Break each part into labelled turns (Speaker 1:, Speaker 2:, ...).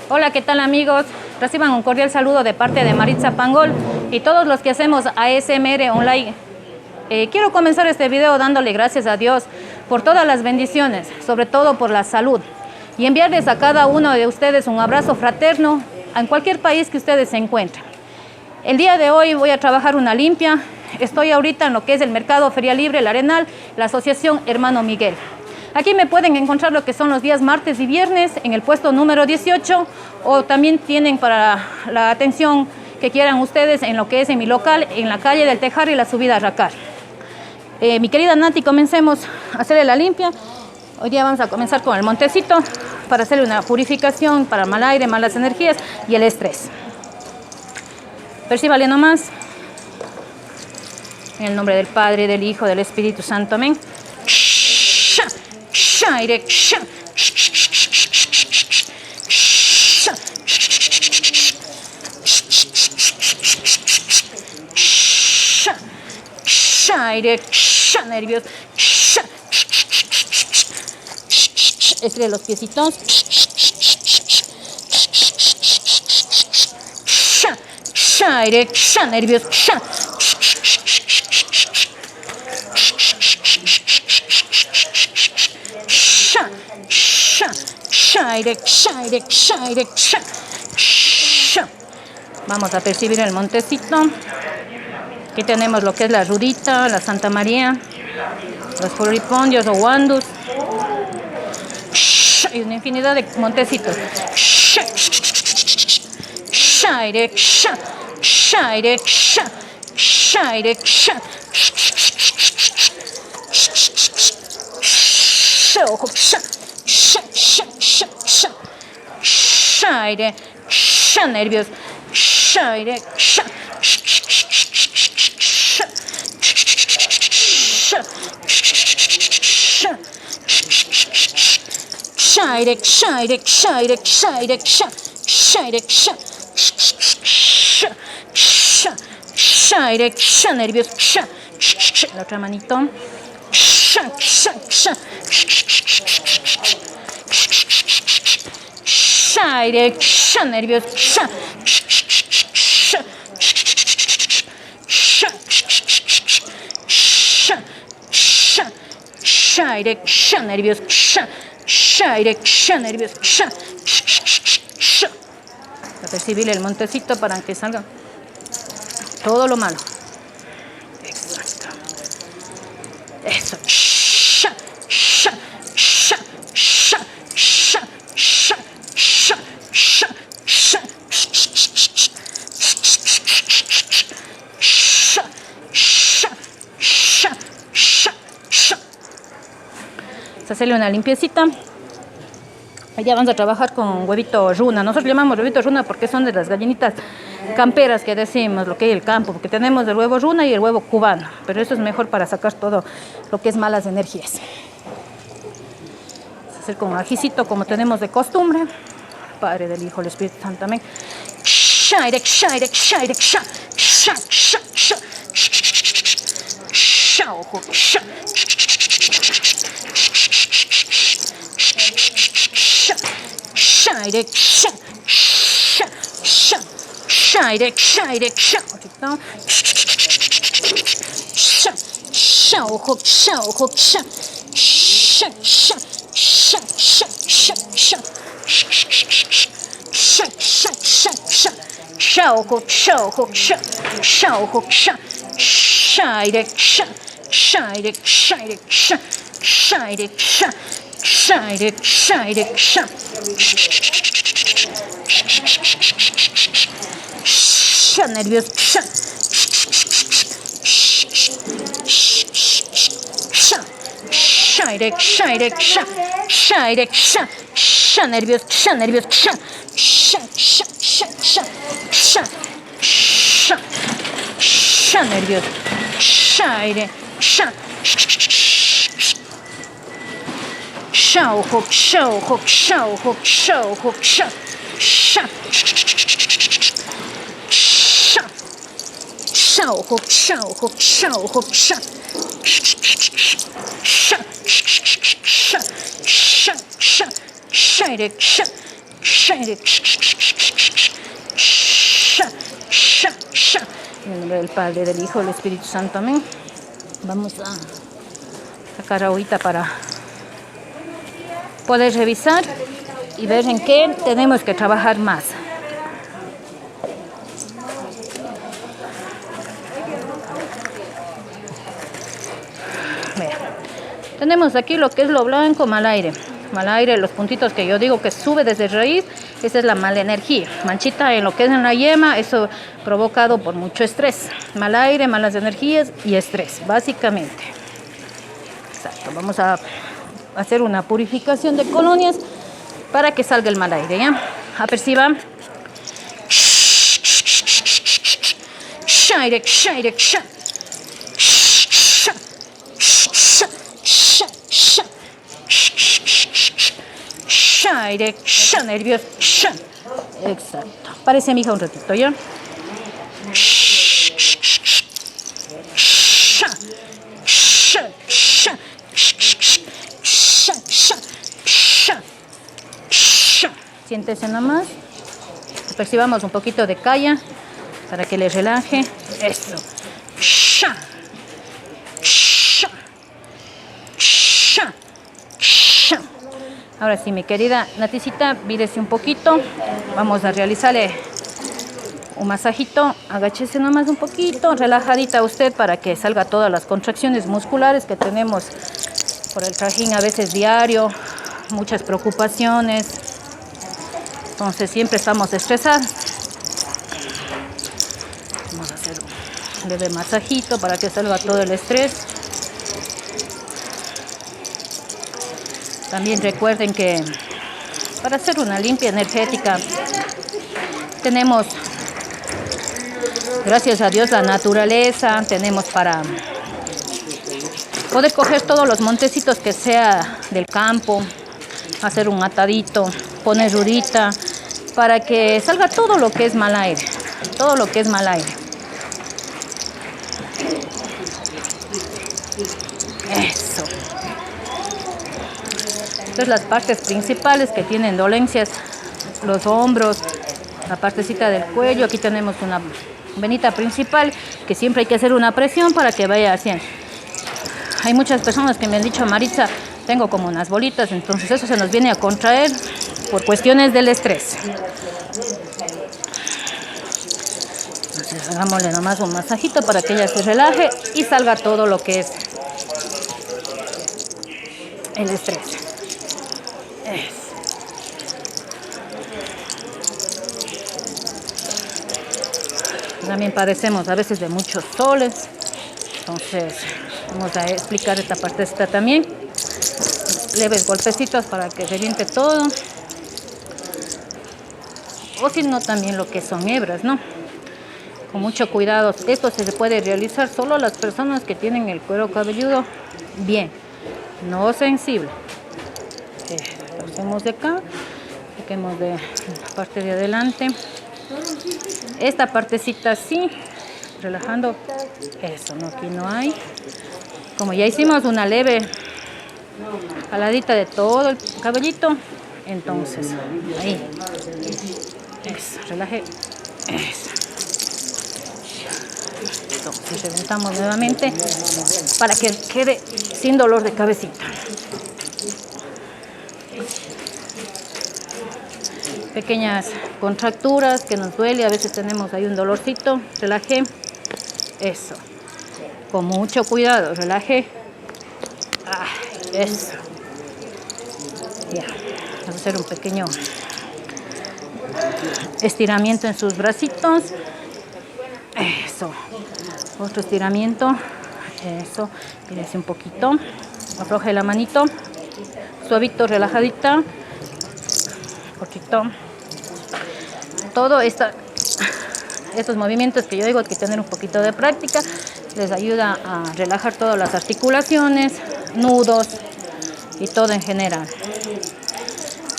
Speaker 1: Hola, ¿qué tal amigos? Reciban un cordial saludo de parte de Maritza Pangol y todos los que hacemos ASMR Online. Quiero comenzar este video dándole gracias a Dios por todas las bendiciones, sobre todo por la salud, y enviarles a cada uno de ustedes un abrazo fraterno en cualquier país que ustedes se encuentren. El día de hoy voy a trabajar una limpia. Estoy ahorita en lo que es el Mercado Feria Libre El Arenal, la Asociación Hermano Miguel. Aquí me pueden encontrar lo que son los días martes y viernes en el puesto número 18, o también tienen para la atención que quieran ustedes en lo que es en mi local, en la calle del Tejar y la subida a Racar. Mi querida Nati, comencemos a hacerle la limpia. Hoy día vamos a comenzar con el montecito para hacerle una purificación para mal aire, malas energías y el estrés. Percíbale nomás. En el nombre del Padre, del Hijo, del Espíritu Santo. Amén. Nervios. Estire los piecitos. Nervios. Vamos a percibir el montecito. Aquí tenemos lo que es la Rurita, la Santa María, los Floripondios o Wandus. Hay una infinidad de montecitos. Nervios. Nervios. La otra manito. Nervios. Nervios. Nervios. A percibir el montecito para que salga todo lo malo. Exacto. Eso. Hacerle una limpiecita. Ya vamos a trabajar con huevito runa. Nosotros le llamamos huevito runa porque son de las gallinitas camperas que decimos, lo que hay en el campo, porque tenemos el huevo runa y el huevo cubano, pero eso es mejor para sacar todo lo que es malas energías. Vamos a hacer con ajicito como tenemos de costumbre. Padre, del Hijo, del Espíritu Santo. Amén. Nervios. En el nombre del Padre, del Hijo, del Espíritu Santo, amén. Vamos a sacar agüita para poder revisar y ver en qué tenemos que trabajar más. Vea, tenemos aquí lo que es lo blanco, mal aire. Mal aire, los puntitos que yo digo que sube desde raíz, esa es la mala energía. Manchita en lo que es en la yema, eso provocado por mucho estrés. Mal aire, malas energías y estrés, básicamente. Exacto, vamos a hacer una purificación de colonias para que salga el mal aire, ¿ya? Aperciban. Direction, nervios. Exacto. Parece mi hija un ratito, ¿ya? Siéntese nomás. Percibamos un poquito de calla para que le relaje. Eso. Ahora sí, mi querida Naticita, vírese un poquito. Vamos a realizarle un masajito. Agáchese nomás un poquito, relajadita usted para que salga todas las contracciones musculares que tenemos por el trajín a veces diario, muchas preocupaciones. Entonces siempre estamos estresados. Vamos a hacer un leve masajito para que salga todo el estrés. También recuerden que para hacer una limpia energética tenemos, gracias a Dios, la naturaleza. Tenemos para poder coger todos los montecitos que sea del campo, hacer un atadito, poner rurita, para que salga todo lo que es mal aire. Todo lo que es mal aire. Eso. Entonces las partes principales que tienen dolencias, los hombros, la partecita del cuello, aquí tenemos una venita principal que siempre hay que hacer una presión para que vaya haciendo. Hay muchas personas que me han dicho, Maritza, tengo como unas bolitas, entonces eso se nos viene a contraer por cuestiones del estrés. Entonces hagámosle nomás un masajito para que ella se relaje y salga todo lo que es el estrés. También padecemos a veces de muchos soles, entonces vamos a explicar esta parte también. Leves golpecitos para que reviente todo, o si no también lo que son hebras, ¿no? Con mucho cuidado. Esto se puede realizar solo a las personas que tienen el cuero cabelludo bien, no sensible. Lo hacemos de acá, saquemos de la parte de adelante. Esta partecita así, relajando. Eso, no, aquí no hay. Como ya hicimos una leve jaladita de todo el cabellito, entonces ahí. Eso, relaje. Eso. Entonces reventamos nuevamente para que quede sin dolor de cabecita. Pequeñas contracturas que nos duele, a veces tenemos ahí un dolorcito, relaje, eso, con mucho cuidado, relaje, eso, ya, vamos a hacer un pequeño estiramiento en sus bracitos, eso, otro estiramiento, eso, mírese un poquito, afloje la manito, suavito, relajadita, cortito. Todo estos movimientos que yo digo que tener un poquito de práctica les ayuda a relajar todas las articulaciones, nudos y todo en general.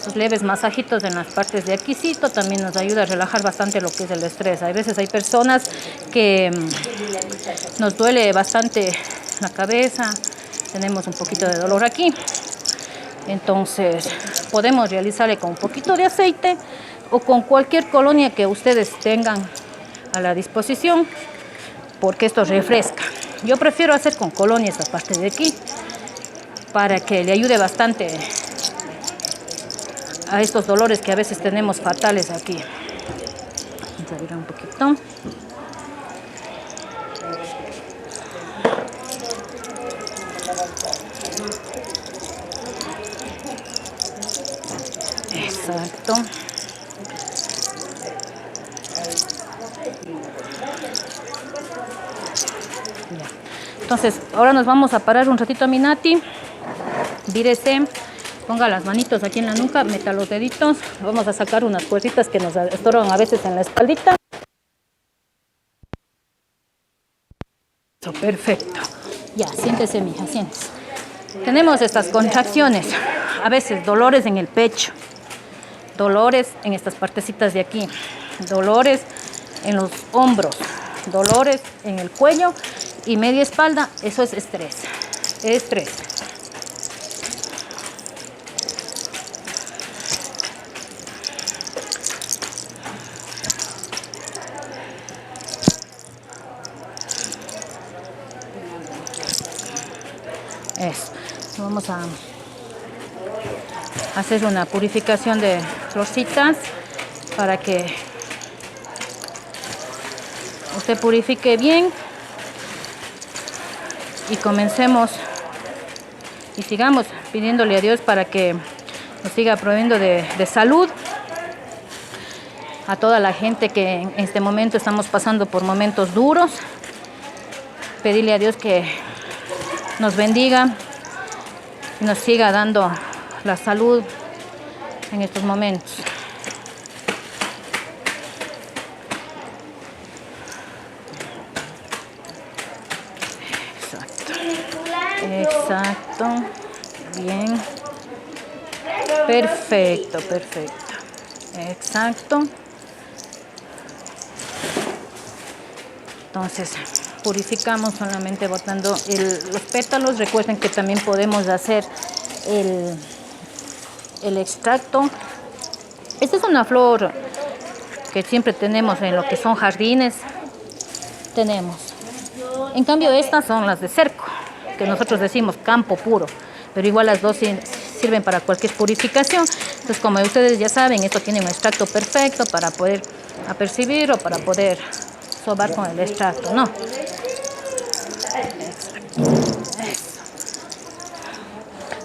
Speaker 1: Los leves masajitos en las partes de aquícito también nos ayuda a relajar bastante lo que es el estrés. Hay veces hay personas que nos duele bastante la cabeza, tenemos un poquito de dolor aquí. Entonces podemos realizarle con un poquito de aceite o con cualquier colonia que ustedes tengan a la disposición, porque esto refresca. Yo prefiero hacer con colonia esta parte de aquí para que le ayude bastante a estos dolores que a veces tenemos fatales aquí. Vamos a abrir un poquito. Exacto. Ya. Entonces, ahora nos vamos a parar un ratito a mi Nati. Vírese, ponga las manitos aquí en la nuca, meta los deditos. Vamos a sacar unas cuerditas que nos estorban a veces en la espaldita. Eso, perfecto. Ya, siéntese, mija, siéntese. Tenemos estas contracciones, a veces dolores en el pecho, dolores en estas partecitas de aquí, dolores en los hombros, dolores en el cuello y media espalda. Eso es estrés. Estrés. Eso. Vamos a hacer una purificación de florcitas para que usted purifique bien y comencemos y sigamos pidiéndole a Dios para que nos siga proveyendo de salud a toda la gente que en este momento estamos pasando por momentos duros. Pedirle a Dios que nos bendiga y nos siga dando la salud en estos momentos. Exacto. Bien. Perfecto, perfecto. Exacto. Entonces, purificamos solamente botando los pétalos. Recuerden que también podemos hacer el extracto. Esta es una flor que siempre tenemos en lo que son jardines. Tenemos. En cambio, estas son las de cerco, que nosotros decimos campo puro, pero igual las dos sirven para cualquier purificación. Entonces, como ustedes ya saben, esto tiene un extracto perfecto para poder apercibir o para poder sobar con el extracto, ¿no?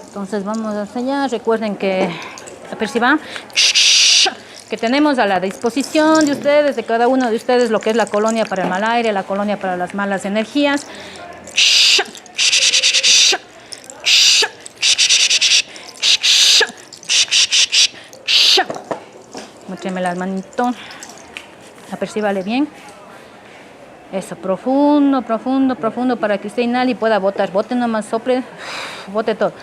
Speaker 1: Entonces vamos hacia allá. Recuerden que aperciban que tenemos a la disposición de ustedes, de cada uno de ustedes, lo que es la colonia para el mal aire, la colonia para las malas energías. Muéstrame las manitos. Apercíbale bien. Eso, profundo, profundo, profundo, para que usted inhale y pueda botar. Bote nomás, sople, bote todo.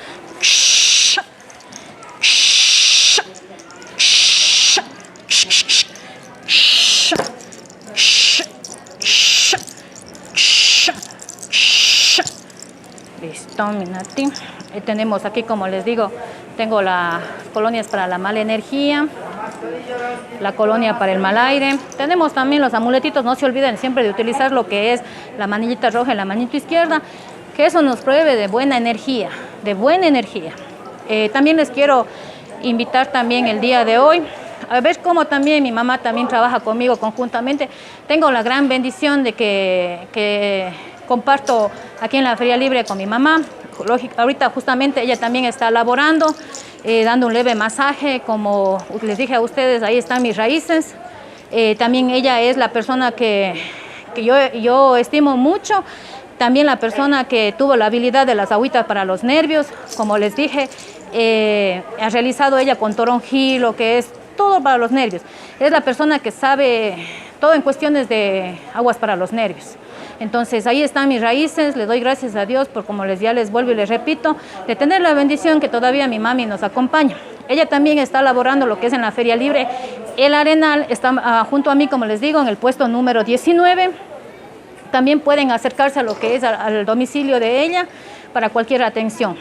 Speaker 1: Listo, mi Nati. Tenemos aquí, como les digo, tengo las colonias para la mala energía, la colonia para el mal aire. Tenemos también los amuletitos. No se olviden siempre de utilizar lo que es la manillita roja y la manito izquierda, que eso nos provee de buena energía, de buena energía. También les quiero invitar también el día de hoy a ver cómo también mi mamá también trabaja conmigo conjuntamente. Tengo la gran bendición de que comparto aquí en la Feria Libre con mi mamá. Ahorita justamente ella también está laborando, dando un leve masaje. Como les dije a ustedes, ahí están mis raíces. También ella es la persona que yo estimo mucho. También la persona que tuvo la habilidad de las agüitas para los nervios. Como les dije, ha realizado ella con toronjil, lo que es todo para los nervios. Es la persona que sabe todo en cuestiones de aguas para los nervios. Entonces ahí están mis raíces. Le doy gracias a Dios por, como ya les vuelvo y les repito, de tener la bendición que todavía mi mami nos acompaña. Ella también está laborando lo que es en la Feria Libre El Arenal. Está junto a mí, como les digo, en el puesto número 19. También pueden acercarse a lo que es al domicilio de ella para cualquier atención.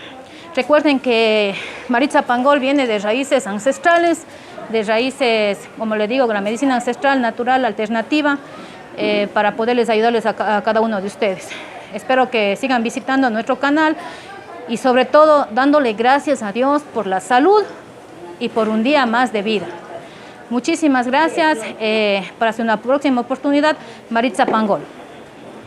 Speaker 1: Recuerden que Maritza Pangol viene de raíces ancestrales, de raíces, como le digo, de la medicina ancestral, natural, alternativa, para poderles ayudarles a cada uno de ustedes. Espero que sigan visitando nuestro canal y sobre todo dándole gracias a Dios por la salud y por un día más de vida. Muchísimas gracias. Para una próxima oportunidad, Maritza Pangol.